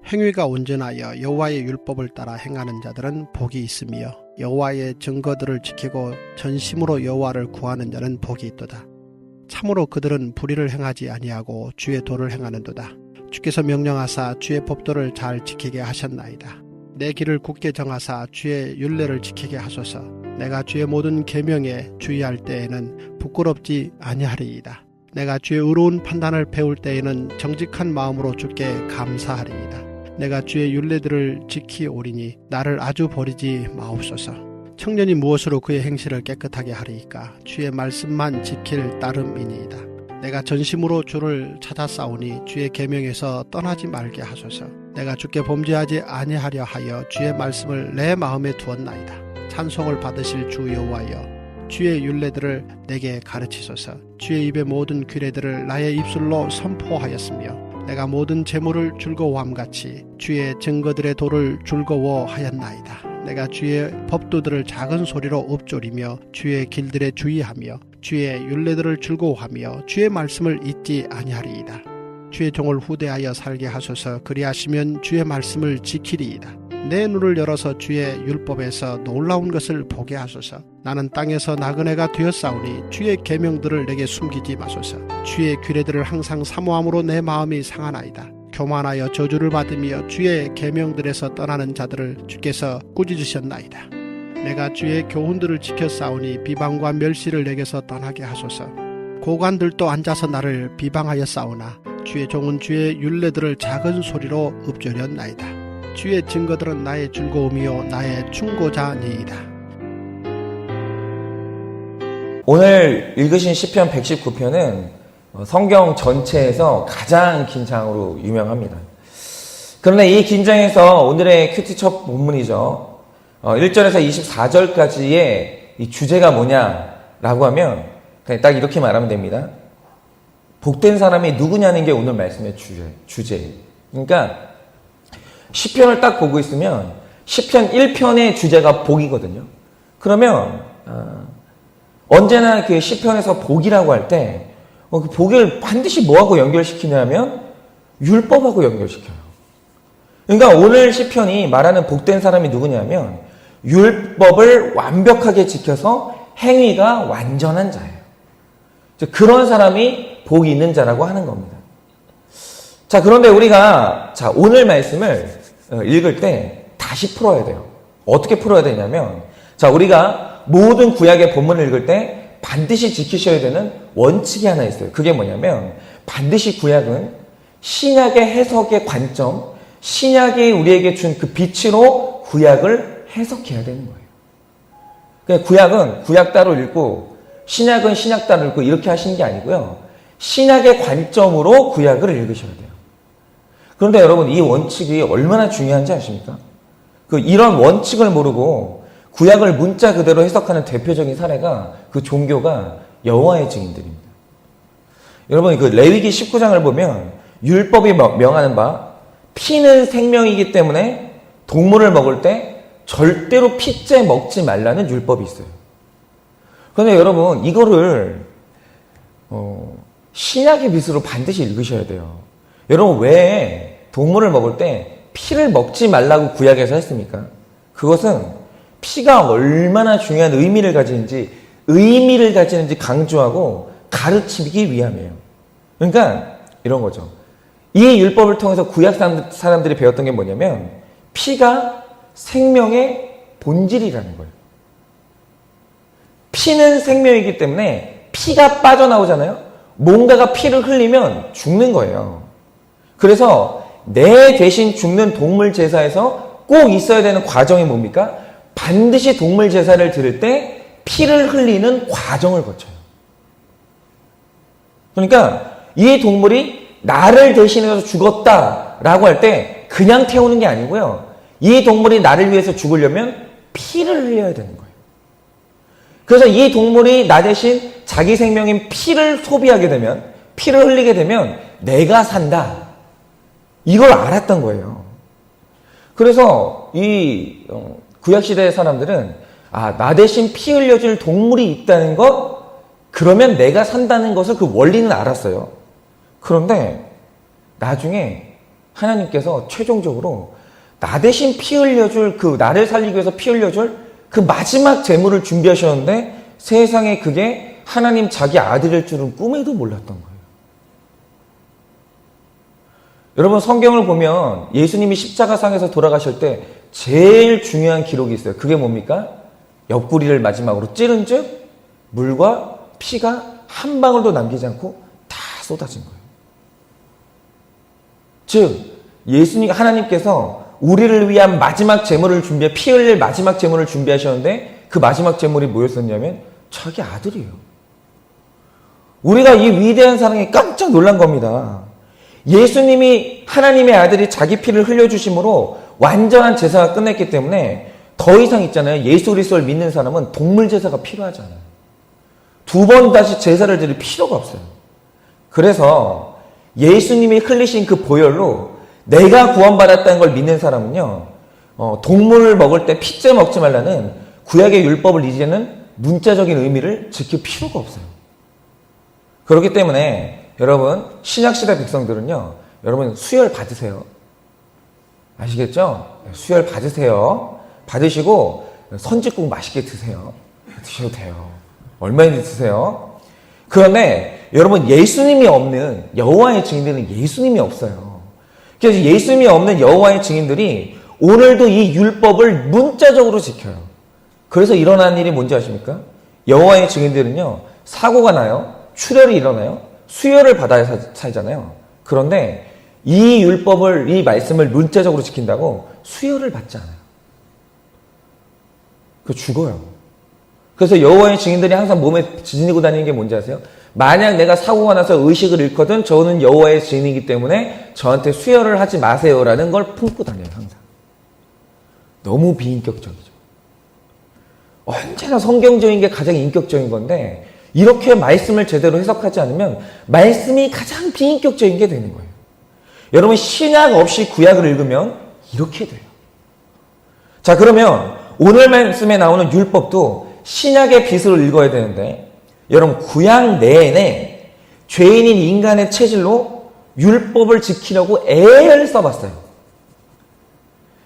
행위가 온전하여 여호와의 율법을 따라 행하는 자들은 복이 있으며 여호와의 증거들을 지키고 전심으로 여호와를 구하는 자는 복이 있도다. 참으로 그들은 불의를 행하지 아니하고 주의 도를 행하는도다. 주께서 명령하사 주의 법도를 잘 지키게 하셨나이다. 내 길을 굳게 정하사 주의 율례를 지키게 하소서. 내가 주의 모든 계명에 주의할 때에는 부끄럽지 아니하리이다. 내가 주의 의로운 판단을 배울 때에는 정직한 마음으로 주께 감사하리이다. 내가 주의 율례들을 지키오리니 나를 아주 버리지 마옵소서. 청년이 무엇으로 그의 행실을 깨끗하게 하리이까? 주의 말씀만 지킬 따름이니이다. 내가 전심으로 주를 찾아 싸우니 주의 계명에서 떠나지 말게 하소서. 내가 주께 범죄하지 아니하려 하여 주의 말씀을 내 마음에 두었나이다. 찬송을 받으실 주 여호와여, 주의 율례들을 내게 가르치소서. 주의 입의 모든 규례들을 나의 입술로 선포하였으며 내가 모든 재물을 즐거워함같이 주의 증거들의 도를 즐거워하였나이다. 내가 주의 법도들을 작은 소리로 읊조리며 주의 길들에 주의하며 주의 율례들을 즐거워하며 주의 말씀을 잊지 아니하리이다. 주의 종을 후대하여 살게 하소서. 그리하시면 주의 말씀을 지키리이다. 내 눈을 열어서 주의 율법에서 놀라운 것을 보게 하소서. 나는 땅에서 나그네가 되었사오니 주의 계명들을 내게 숨기지 마소서. 주의 규례들을 항상 사모함으로 내 마음이 상하나이다. 교만하여 저주를 받으며 주의 계명들에서 떠나는 자들을 주께서 꾸짖으셨나이다. 내가 주의 교훈들을 지켰사오니 비방과 멸시를 내게서 떠나게 하소서. 고관들도 앉아서 나를 비방하여 싸우나 주의 종은 주의 율례들을 작은 소리로 읊조렸나이다. 주의 증거들은 나의 즐거움이요 나의 충고자니이다. 오늘 읽으신 시편 119편은 성경 전체에서 가장 긴 장으로 유명합니다. 그런데 이 긴 장에서 오늘의 큐티 첫 본문이죠. 1절에서 24절까지의 이 주제가 뭐냐라고 하면 그냥 딱 이렇게 말하면 됩니다. 복된 사람이 누구냐는 게 오늘 말씀의 주제예요. 그러니까 시편을 딱 보고 있으면 시편 1편의 주제가 복이거든요. 그러면 언제나 그 시편에서 복이라고 할 때 그 복을 반드시 뭐하고 연결시키냐면 율법하고 연결시켜요. 그러니까 오늘 시편이 말하는 복된 사람이 누구냐면 율법을 완벽하게 지켜서 행위가 완전한 자예요. 그런 사람이 복이 있는 자라고 하는 겁니다. 자, 그런데 우리가 오늘 말씀을 읽을 때 다시 풀어야 돼요. 어떻게 풀어야 되냐면 우리가 모든 구약의 본문을 읽을 때 반드시 지키셔야 되는 원칙이 하나 있어요. 그게 뭐냐면 반드시 구약은 신약의 해석의 관점, 신약이 우리에게 준 그 빛으로 구약을 해석해야 되는 거예요. 그러니까 구약은 구약 따로 읽고 신약은 신약 따로 읽고 이렇게 하시는 게 아니고요. 신약의 관점으로 구약을 읽으셔야 돼요. 그런데 여러분 이 원칙이 얼마나 중요한지 아십니까? 이런 원칙을 모르고 구약을 문자 그대로 해석하는 대표적인 사례가 그 종교가 여호와의 증인들입니다. 여러분 레위기 19장을 보면 율법이 명하는 바 피는 생명이기 때문에 동물을 먹을 때 절대로 피째 먹지 말라는 율법이 있어요. 그런데 여러분 이거를 신약의 빛으로 반드시 읽으셔야 돼요. 여러분 왜 동물을 먹을 때 피를 먹지 말라고 구약에서 했습니까? 그것은 피가 얼마나 중요한 의미를 가지는지 강조하고 가르치기 위함이에요. 그러니까 이런 거죠. 이 율법을 통해서 구약 사람들이 배웠던 게 뭐냐면 피가 생명의 본질이라는 거예요. 피는 생명이기 때문에 피가 빠져나오잖아요. 뭔가가 피를 흘리면 죽는 거예요. 그래서 내 대신 죽는 동물 제사에서 꼭 있어야 되는 과정이 뭡니까? 반드시 동물 제사를 드릴 때 피를 흘리는 과정을 거쳐요. 그러니까 이 동물이 나를 대신해서 죽었다라고 할 때 그냥 태우는 게 아니고요. 이 동물이 나를 위해서 죽으려면 피를 흘려야 되는 거예요. 그래서 이 동물이 나 대신 자기 생명인 피를 소비하게 되면, 피를 흘리게 되면 내가 산다. 이걸 알았던 거예요. 그래서 이 구약시대의 사람들은 나 대신 피 흘려줄 동물이 있다는 것, 그러면 내가 산다는 것을 그 원리는 알았어요. 그런데 나중에 하나님께서 최종적으로 나 대신 피 흘려줄 나를 살리기 위해서 피 흘려줄 그 마지막 제물을 준비하셨는데 세상에 그게 하나님 자기 아들일 줄은 꿈에도 몰랐던 거예요. 여러분 성경을 보면 예수님이 십자가상에서 돌아가실 때 제일 중요한 기록이 있어요. 그게 뭡니까? 옆구리를 마지막으로 찌른 즉 물과 피가 한 방울도 남기지 않고 다 쏟아진 거예요. 즉 예수님 하나님께서 우리를 위한 마지막 제물을 피 흘릴 마지막 제물을 준비하셨는데 그 마지막 제물이 뭐였었냐면 자기 아들이에요. 우리가 이 위대한 사랑에 깜짝 놀란 겁니다. 예수님이 하나님의 아들이 자기 피를 흘려주심으로 완전한 제사가 끝냈기 때문에 더 이상 있잖아요. 예수 그리스도를 믿는 사람은 동물 제사가 필요하잖아요. 두 번 다시 제사를 드릴 필요가 없어요. 그래서 예수님이 흘리신 그 보혈로 내가 구원받았다는 걸 믿는 사람은요, 동물을 먹을 때 피째 먹지 말라는 구약의 율법을 이제는 문자적인 의미를 지킬 필요가 없어요. 그렇기 때문에 여러분 신약시대 백성들은요, 여러분 수혈 받으세요. 아시겠죠? 수혈 받으세요. 받으시고 선짓국 맛있게 드세요. 드셔도 돼요. 얼마든지 드세요. 그런데 여러분 예수님이 없는 여호와의 증인들은 예수님이 없어요. 그래서 예수님이 없는 여호와의 증인들이 오늘도 이 율법을 문자적으로 지켜요. 그래서 일어나는 일이 뭔지 아십니까? 여호와의 증인들은요, 사고가 나요. 출혈이 일어나요. 수혈을 받아야 살잖아요. 그런데 이 율법을, 이 말씀을 문자적으로 지킨다고 수혈을 받지 않아요. 죽어요. 그래서 여호와의 증인들이 항상 몸에 지니고 다니는 게 뭔지 아세요? 만약 내가 사고가 나서 의식을 잃거든 저는 여호와의 증인이기 때문에 저한테 수혈을 하지 마세요라는 걸 품고 다녀요. 항상. 너무 비인격적이죠. 언제나 성경적인 게 가장 인격적인 건데 이렇게 말씀을 제대로 해석하지 않으면 말씀이 가장 비인격적인 게 되는 거예요. 여러분 신약 없이 구약을 읽으면 이렇게 돼요. 자, 그러면 오늘 말씀에 나오는 율법도 신약의 빛으로 읽어야 되는데 여러분 구약 내내 죄인인 인간의 체질로 율법을 지키려고 애를 써봤어요.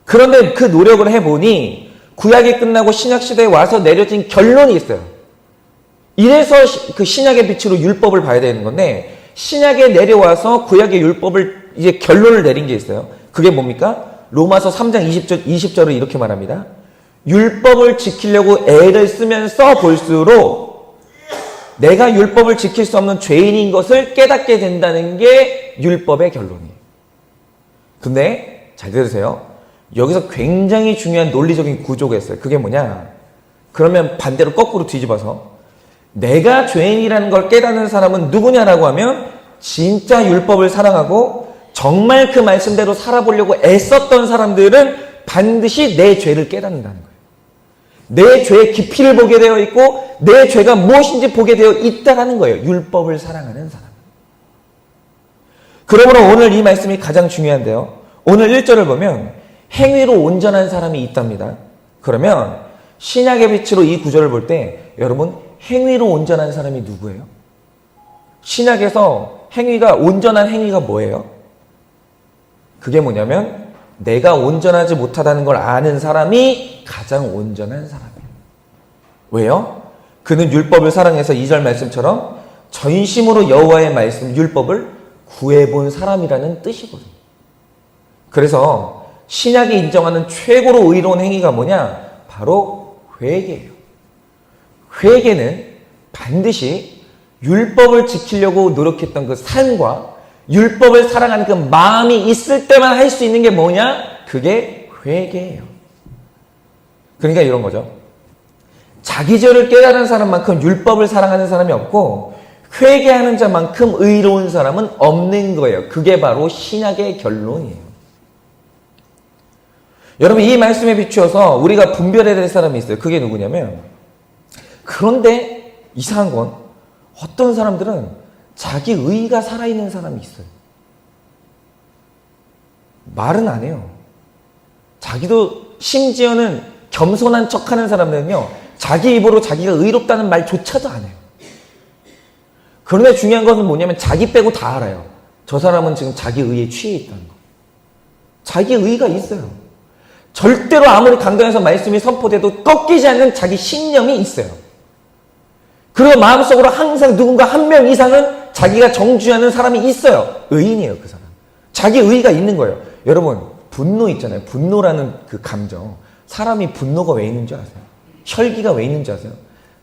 그런데 그 노력을 해보니 구약이 끝나고 신약시대에 와서 내려진 결론이 있어요. 이래서 그 신약의 빛으로 율법을 봐야 되는 건데 신약에 내려와서 구약의 율법을 이제 결론을 내린 게 있어요. 그게 뭡니까? 로마서 3장 20절을 이렇게 말합니다. 율법을 지키려고 애를 쓰면서 볼수록 내가 율법을 지킬 수 없는 죄인인 것을 깨닫게 된다는 게 율법의 결론이에요. 근데 잘 들으세요. 여기서 굉장히 중요한 논리적인 구조가 있어요. 그게 뭐냐? 그러면 반대로 거꾸로 뒤집어서 내가 죄인이라는 걸 깨닫는 사람은 누구냐라고 하면 진짜 율법을 사랑하고 정말 그 말씀대로 살아보려고 애썼던 사람들은 반드시 내 죄를 깨닫는다는 거예요. 내 죄의 깊이를 보게 되어 있고 내 죄가 무엇인지 보게 되어 있다는 거예요. 율법을 사랑하는 사람. 그러므로 오늘 이 말씀이 가장 중요한데요. 오늘 1절을 보면 행위로 온전한 사람이 있답니다. 그러면 신약의 빛으로 이 구절을 볼 때 여러분 행위로 온전한 사람이 누구예요? 신약에서 온전한 행위가 뭐예요? 그게 뭐냐면 내가 온전하지 못하다는 걸 아는 사람이 가장 온전한 사람이에요. 왜요? 그는 율법을 사랑해서 2절 말씀처럼 전심으로 여호와의 말씀 율법을 구해본 사람이라는 뜻이거든요. 그래서 신약이 인정하는 최고로 의로운 행위가 뭐냐? 바로 회개예요. 회개는 반드시 율법을 지키려고 노력했던 그 삶과 율법을 사랑하는 그 마음이 있을 때만 할 수 있는 게 뭐냐? 그게 회개예요. 그러니까 이런 거죠. 자기 죄를 깨달은 사람만큼 율법을 사랑하는 사람이 없고 회개하는 자만큼 의로운 사람은 없는 거예요. 그게 바로 신약의 결론이에요. 여러분 이 말씀에 비추어서 우리가 분별해야 될 사람이 있어요. 그게 누구냐면 그런데 이상한 건 어떤 사람들은 자기 의의가 살아있는 사람이 있어요. 말은 안 해요. 자기도 심지어는 겸손한 척하는 사람들은요. 자기 입으로 자기가 의롭다는 말조차도 안 해요. 그런데 중요한 것은 뭐냐면 자기 빼고 다 알아요. 저 사람은 지금 자기 의에 취해 있다는 거. 자기 의의가 있어요. 절대로 아무리 강단에서 말씀이 선포돼도 꺾이지 않는 자기 신념이 있어요. 그리고 마음속으로 항상 누군가 한 명 이상은 자기가 정죄하는 사람이 있어요. 의인이에요, 그 사람. 자기 의의가 있는 거예요. 여러분, 분노 있잖아요. 분노라는 그 감정. 사람이 분노가 왜 있는 줄 아세요? 혈기가 왜 있는 줄 아세요?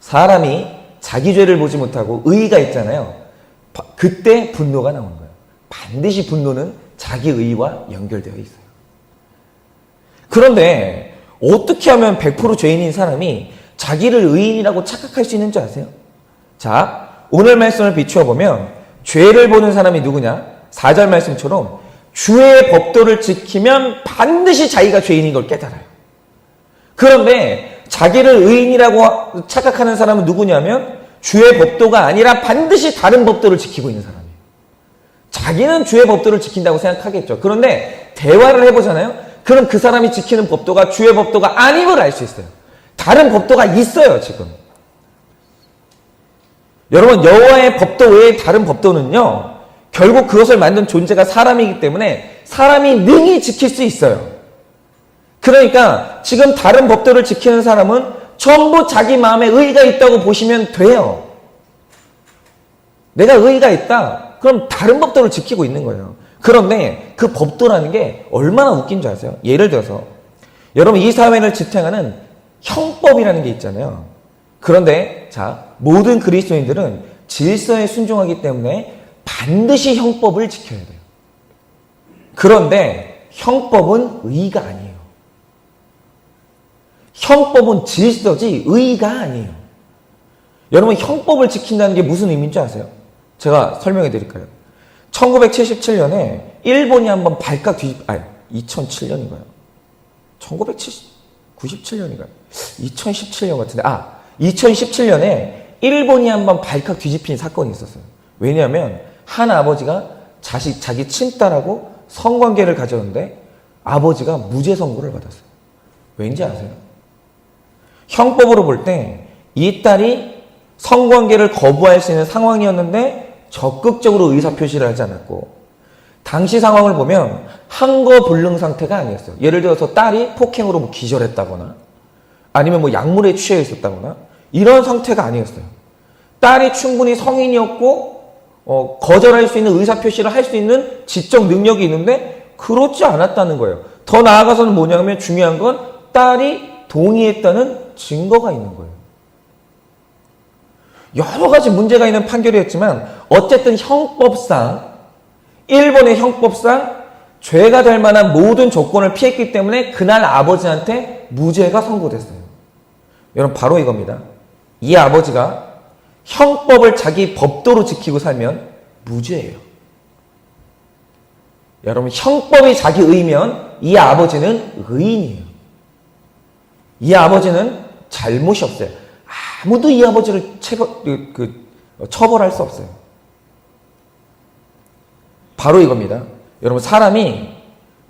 사람이 자기 죄를 보지 못하고 의의가 있잖아요. 그때 분노가 나오는 거예요. 반드시 분노는 자기 의의와 연결되어 있어요. 그런데 어떻게 하면 100% 죄인인 사람이 자기를 의인이라고 착각할 수 있는 줄 아세요? 자, 오늘 말씀을 비추어 보면 죄를 보는 사람이 누구냐? 4절 말씀처럼 주의 법도를 지키면 반드시 자기가 죄인인 걸 깨달아요. 그런데 자기를 의인이라고 착각하는 사람은 누구냐면 주의 법도가 아니라 반드시 다른 법도를 지키고 있는 사람이에요. 자기는 주의 법도를 지킨다고 생각하겠죠. 그런데 대화를 해보잖아요. 그럼 그 사람이 지키는 법도가 주의 법도가 아닌 걸 알 수 있어요. 다른 법도가 있어요, 지금. 여러분, 여호와의 법도 외에 다른 법도는요, 결국 그것을 만든 존재가 사람이기 때문에 사람이 능히 지킬 수 있어요. 그러니까 지금 다른 법도를 지키는 사람은 전부 자기 마음에 의의가 있다고 보시면 돼요. 내가 의의가 있다. 그럼 다른 법도를 지키고 있는 거예요. 그런데 그 법도라는 게 얼마나 웃긴 줄 아세요? 예를 들어서 여러분, 이 사회를 지탱하는 형법이라는 게 있잖아요. 그런데 자, 모든 그리스도인들은 질서에 순종하기 때문에 반드시 형법을 지켜야 돼요. 그런데 형법은 의의가 아니에요. 형법은 질서지 의의가 아니에요. 여러분, 형법을 지킨다는 게 무슨 의미인 줄 아세요? 제가 설명해 드릴까요? 1977년에 일본이 한번 발칵 2007년인가요? 1997년인가요? 2017년 같은데, 2017년에 일본이 한번 발칵 뒤집힌 사건이 있었어요. 왜냐하면 한 아버지가 자기 친딸하고 성관계를 가졌는데 아버지가 무죄 선고를 받았어요. 왠지 아세요? 형법으로 볼 때 이 딸이 성관계를 거부할 수 있는 상황이었는데 적극적으로 의사표시를 하지 않았고, 당시 상황을 보면 항거불능 상태가 아니었어요. 예를 들어서 딸이 폭행으로 뭐 기절했다거나 아니면 뭐 약물에 취해 있었다거나 이런 상태가 아니었어요. 딸이 충분히 성인이었고 거절할 수 있는 의사표시를 할 수 있는 지적 능력이 있는데 그렇지 않았다는 거예요. 더 나아가서는 뭐냐면 중요한 건 딸이 동의했다는 증거가 있는 거예요. 여러 가지 문제가 있는 판결이었지만 어쨌든 형법상, 일본의 형법상 죄가 될 만한 모든 조건을 피했기 때문에 그날 아버지한테 무죄가 선고됐어요. 여러분, 바로 이겁니다. 이 아버지가 형법을 자기 법도로 지키고 살면 무죄예요. 여러분, 형법이 자기 의면 이 아버지는 의인이에요. 이 아버지는 잘못이 없어요. 아무도 이 아버지를 처벌할 수 없어요. 바로 이겁니다. 여러분, 사람이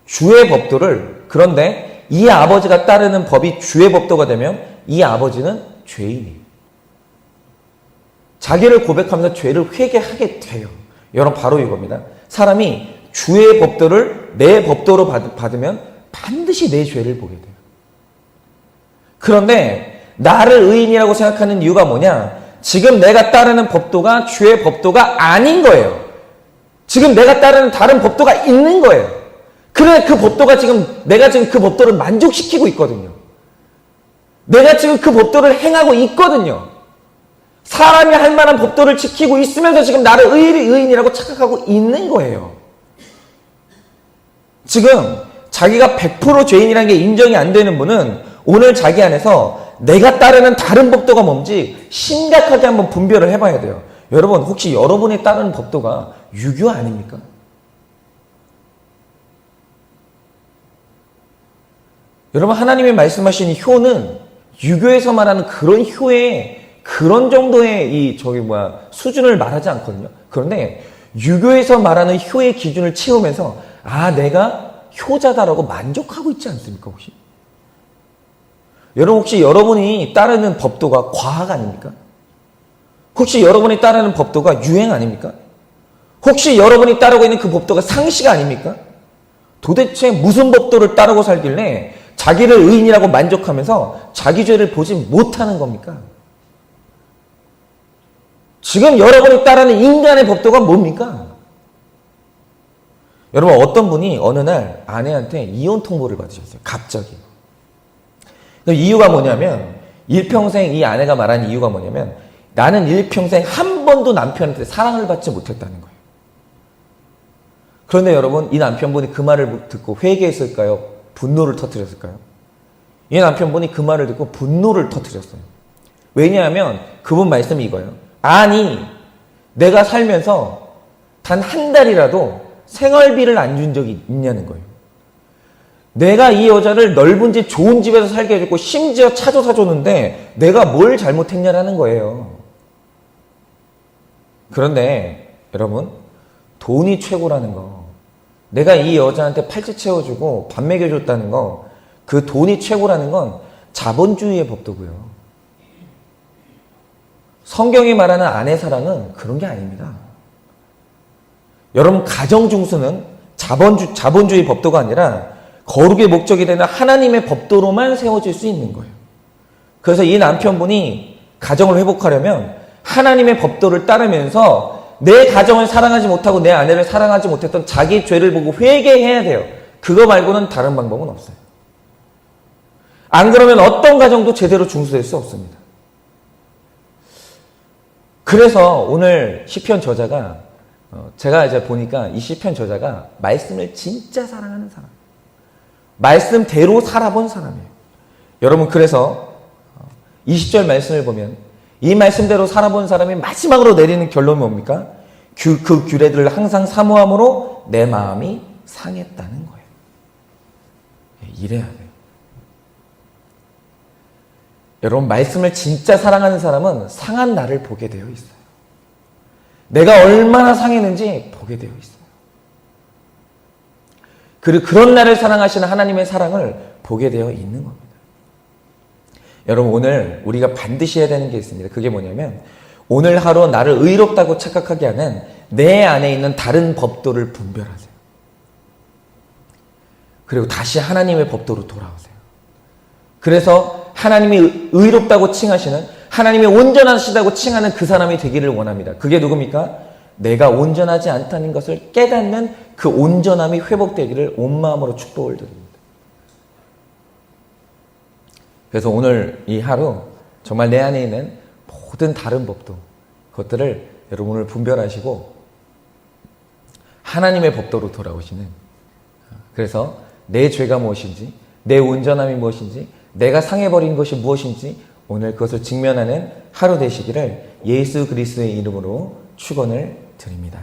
주의 법도를, 그런데 이 아버지가 따르는 법이 주의 법도가 되면 이 아버지는 죄인이에요. 자기를 고백하면서 죄를 회개하게 돼요. 여러분, 바로 이겁니다. 사람이 주의 법도를 내 법도로 받으면 반드시 내 죄를 보게 돼요. 그런데 나를 의인이라고 생각하는 이유가 뭐냐? 지금 내가 따르는 법도가 주의 법도가 아닌 거예요. 지금 내가 따르는 다른 법도가 있는 거예요. 그래, 그 법도가 내가 지금 그 법도를 만족시키고 있거든요. 내가 지금 그 법도를 행하고 있거든요. 사람이 할 만한 법도를 지키고 있으면서 지금 나를 의인이라고 착각하고 있는 거예요. 지금 자기가 100% 죄인이라는 게 인정이 안 되는 분은 오늘 자기 안에서 내가 따르는 다른 법도가 뭔지 심각하게 한번 분별을 해봐야 돼요. 여러분, 혹시 여러분이 따르는 법도가 유교 아닙니까? 여러분, 하나님이 말씀하신 효는 유교에서 말하는 그런 효의 그런 정도의 수준을 말하지 않거든요. 그런데 유교에서 말하는 효의 기준을 채우면서 내가 효자다라고 만족하고 있지 않습니까, 혹시? 여러분, 혹시 여러분이 따르는 법도가 과학 아닙니까? 혹시 여러분이 따르는 법도가 유행 아닙니까? 혹시 여러분이 따르고 있는 그 법도가 상식 아닙니까? 도대체 무슨 법도를 따르고 살길래 자기를 의인이라고 만족하면서 자기 죄를 보지 못하는 겁니까? 지금 여러분이 따르는 인간의 법도가 뭡니까? 여러분, 어떤 분이 어느 날 아내한테 이혼 통보를 받으셨어요. 갑자기. 이유가 뭐냐면, 일평생 이 아내가 말한 이유가 뭐냐면, 나는 일평생 한 번도 남편한테 사랑을 받지 못했다는 거예요. 그런데 여러분, 이 남편분이 그 말을 듣고 회개했을까요? 분노를 터뜨렸을까요? 이 남편분이 그 말을 듣고 분노를 터뜨렸어요. 왜냐하면 그분 말씀이 이거예요. 아니, 내가 살면서 단 한 달이라도 생활비를 안 준 적이 있냐는 거예요. 내가 이 여자를 넓은 집, 좋은 집에서 살게 해줬고 심지어 차도 사줬는데 내가 뭘 잘못했냐라는 거예요. 그런데 여러분, 돈이 최고라는 거, 내가 이 여자한테 팔찌 채워주고 밥 먹여줬다는 거, 그 돈이 최고라는 건 자본주의의 법도고요. 성경이 말하는 아내 사랑은 그런 게 아닙니다. 여러분, 가정 중수는 자본주의 법도가 아니라 거룩의 목적이 되는 하나님의 법도로만 세워질 수 있는 거예요. 그래서 이 남편분이 가정을 회복하려면 하나님의 법도를 따르면서 내 가정을 사랑하지 못하고 내 아내를 사랑하지 못했던 자기 죄를 보고 회개해야 돼요. 그거 말고는 다른 방법은 없어요. 안 그러면 어떤 가정도 제대로 중수될 수 없습니다. 그래서 오늘 시편 저자가, 제가 이제 보니까 이 시편 저자가 말씀을 진짜 사랑하는 사람, 말씀대로 살아본 사람이에요. 여러분, 그래서 20절 말씀을 보면 이 말씀대로 살아본 사람이 마지막으로 내리는 결론이 뭡니까? 그 규례들을 항상 사모함으로 내 마음이 상했다는 거예요. 이래야 돼요. 여러분, 말씀을 진짜 사랑하는 사람은 상한 나를 보게 되어 있어요. 내가 얼마나 상했는지 보게 되어 있어요. 그리고 그런 나를 사랑하시는 하나님의 사랑을 보게 되어 있는 겁니다. 여러분, 오늘 우리가 반드시 해야 되는 게 있습니다. 그게 뭐냐면, 오늘 하루 나를 의롭다고 착각하게 하는 내 안에 있는 다른 법도를 분별하세요. 그리고 다시 하나님의 법도로 돌아오세요. 그래서 하나님이 의롭다고 칭하시는, 하나님이 온전하시다고 칭하는 그 사람이 되기를 원합니다. 그게 누굽니까? 내가 온전하지 않다는 것을 깨닫는 그 온전함이 회복되기를 온 마음으로 축복을 드립니다. 그래서 오늘 이 하루 정말 내 안에 있는 모든 다른 법도, 그것들을 여러분 오늘 분별하시고 하나님의 법도로 돌아오시는, 그래서 내 죄가 무엇인지, 내 온전함이 무엇인지, 내가 상해버린 것이 무엇인지 오늘 그것을 직면하는 하루 되시기를 예수 그리스도의 이름으로 축원을 드립니다.